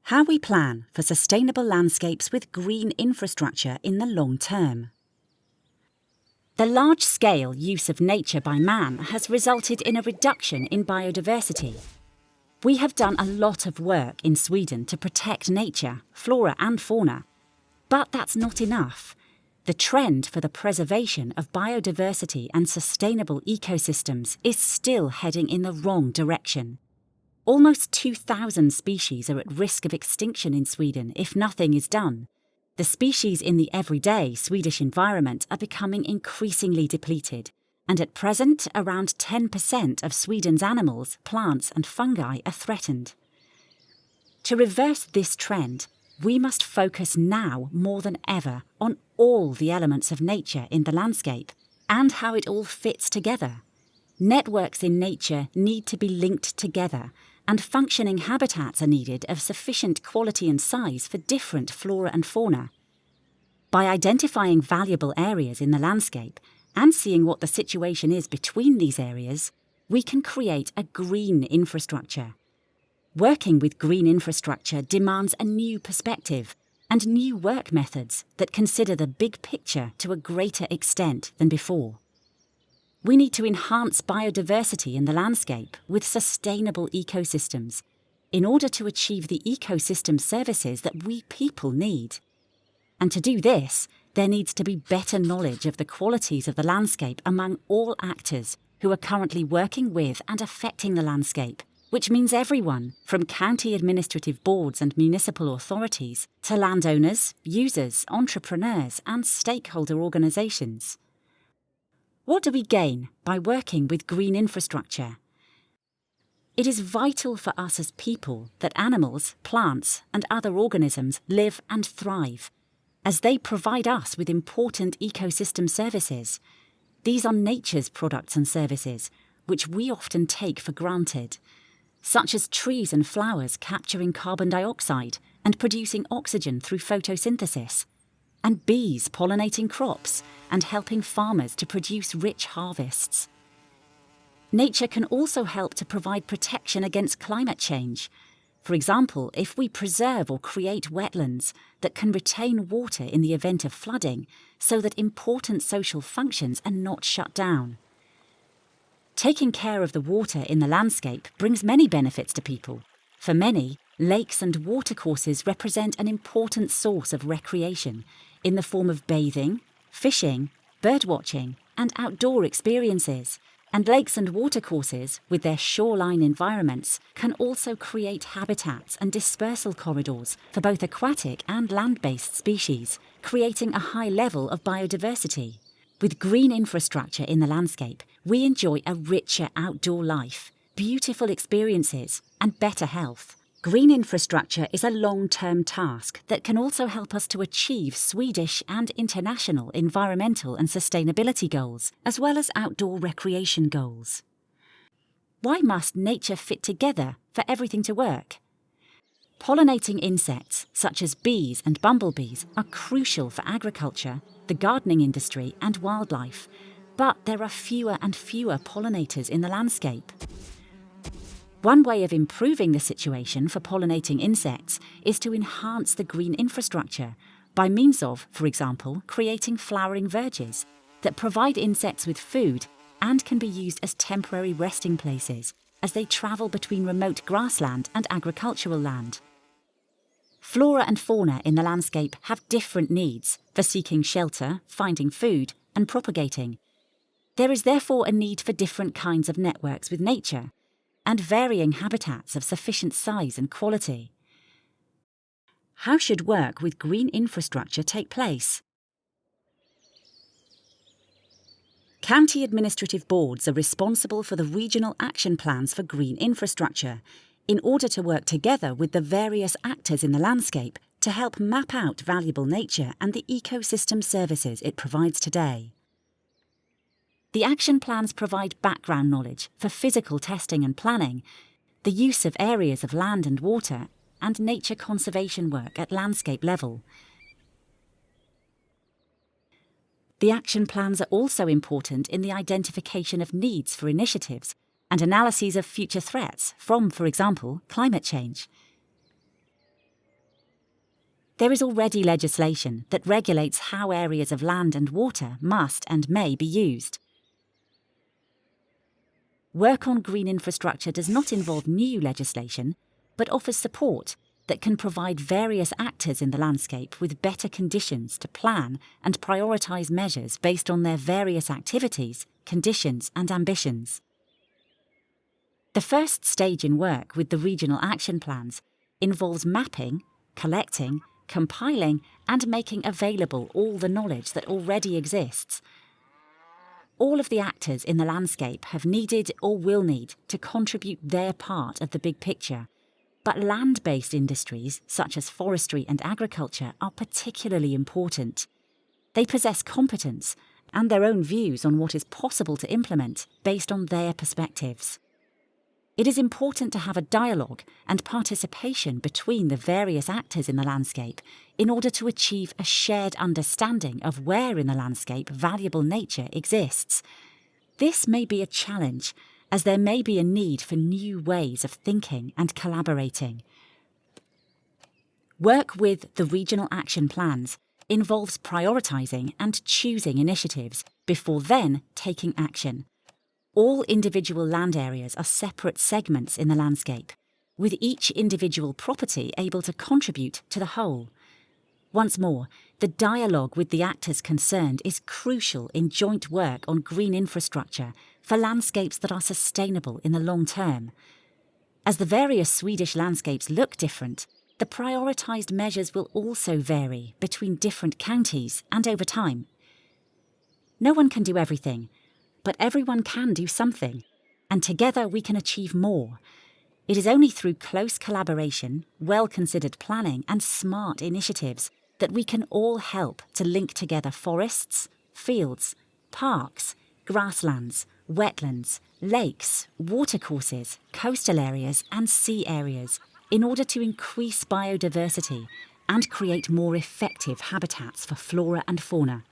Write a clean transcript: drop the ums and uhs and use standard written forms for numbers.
How we plan for sustainable landscapes with green infrastructure in the long term. The large-scale use of nature by man has resulted in a reduction in biodiversity. We have done a lot of work in Sweden to protect nature, flora and fauna, but that's not enough. The trend for the preservation of biodiversity and sustainable ecosystems is still heading in the wrong direction. Almost 2,000 species are at risk of extinction in Sweden if nothing is done. The species in the everyday Swedish environment are becoming increasingly depleted, and at present around 10% of Sweden's animals, plants and fungi are threatened. To reverse this trend, we must focus now more than ever on all the elements of nature in the landscape and how it all fits together. Networks in nature need to be linked together, and functioning habitats are needed of sufficient quality and size for different flora and fauna. By identifying valuable areas in the landscape and seeing what the situation is between these areas, we can create a green infrastructure. Working with green infrastructure demands a new perspective and new work methods that consider the big picture to a greater extent than before. We need to enhance biodiversity in the landscape with sustainable ecosystems in order to achieve the ecosystem services that we people need. And to do this, there needs to be better knowledge of the qualities of the landscape among all actors who are currently working with and affecting the landscape, which means everyone, from county administrative boards and municipal authorities to landowners, users, entrepreneurs and stakeholder organisations. What do we gain by working with green infrastructure? It is vital for us as people that animals, plants and other organisms live and thrive, as they provide us with important ecosystem services. These are nature's products and services, which we often take for granted, such as trees and flowers capturing carbon dioxide and producing oxygen through photosynthesis, and bees pollinating crops and helping farmers to produce rich harvests. Nature can also help to provide protection against climate change. For example, if we preserve or create wetlands that can retain water in the event of flooding so that important social functions are not shut down. Taking care of the water in the landscape brings many benefits to people. For many, lakes and watercourses represent an important source of recreation in the form of bathing, fishing, birdwatching and outdoor experiences. And lakes and watercourses, with their shoreline environments, can also create habitats and dispersal corridors for both aquatic and land-based species, creating a high level of biodiversity. With green infrastructure in the landscape, we enjoy a richer outdoor life, beautiful experiences and better health. Green infrastructure is a long-term task that can also help us to achieve Swedish and international environmental and sustainability goals, as well as outdoor recreation goals. Why must nature fit together for everything to work? Pollinating insects, such as bees and bumblebees, are crucial for agriculture, the gardening industry and wildlife, but there are fewer and fewer pollinators in the landscape. One way of improving the situation for pollinating insects is to enhance the green infrastructure by means of, for example, creating flowering verges that provide insects with food and can be used as temporary resting places as they travel between remote grassland and agricultural land. Flora and fauna in the landscape have different needs for seeking shelter, finding food, and propagating. There is therefore a need for different kinds of networks with nature, and varying habitats of sufficient size and quality. How should work with green infrastructure take place? County administrative boards are responsible for the regional action plans for green infrastructure in order to work together with the various actors in the landscape to help map out valuable nature and the ecosystem services it provides today. The action plans provide background knowledge for physical testing and planning, the use of areas of land and water, and nature conservation work at landscape level. The action plans are also important in the identification of needs for initiatives and analyses of future threats from, for example, climate change. There is already legislation that regulates how areas of land and water must and may be used. Work on green infrastructure does not involve new legislation, but offers support that can provide various actors in the landscape with better conditions to plan and prioritise measures based on their various activities, conditions and ambitions. The first stage in work with the regional action plans involves mapping, collecting, compiling and making available all the knowledge that already exists. All of the actors in the landscape have needed or will need to contribute their part of the big picture, but land-based industries such as forestry and agriculture are particularly important. They possess competence and their own views on what is possible to implement based on their perspectives. It is important to have a dialogue and participation between the various actors in the landscape in order to achieve a shared understanding of where in the landscape valuable nature exists. This may be a challenge, as there may be a need for new ways of thinking and collaborating. Work with the regional action plans involves prioritising and choosing initiatives before then taking action. All individual land areas are separate segments in the landscape, with each individual property able to contribute to the whole. Once more, the dialogue with the actors concerned is crucial in joint work on green infrastructure for landscapes that are sustainable in the long term. As the various Swedish landscapes look different, the prioritised measures will also vary between different counties and over time. No one can do everything, but everyone can do something, and together we can achieve more. It is only through close collaboration, well-considered planning and smart initiatives that we can all help to link together forests, fields, parks, grasslands, wetlands, lakes, watercourses, coastal areas and sea areas in order to increase biodiversity and create more effective habitats for flora and fauna.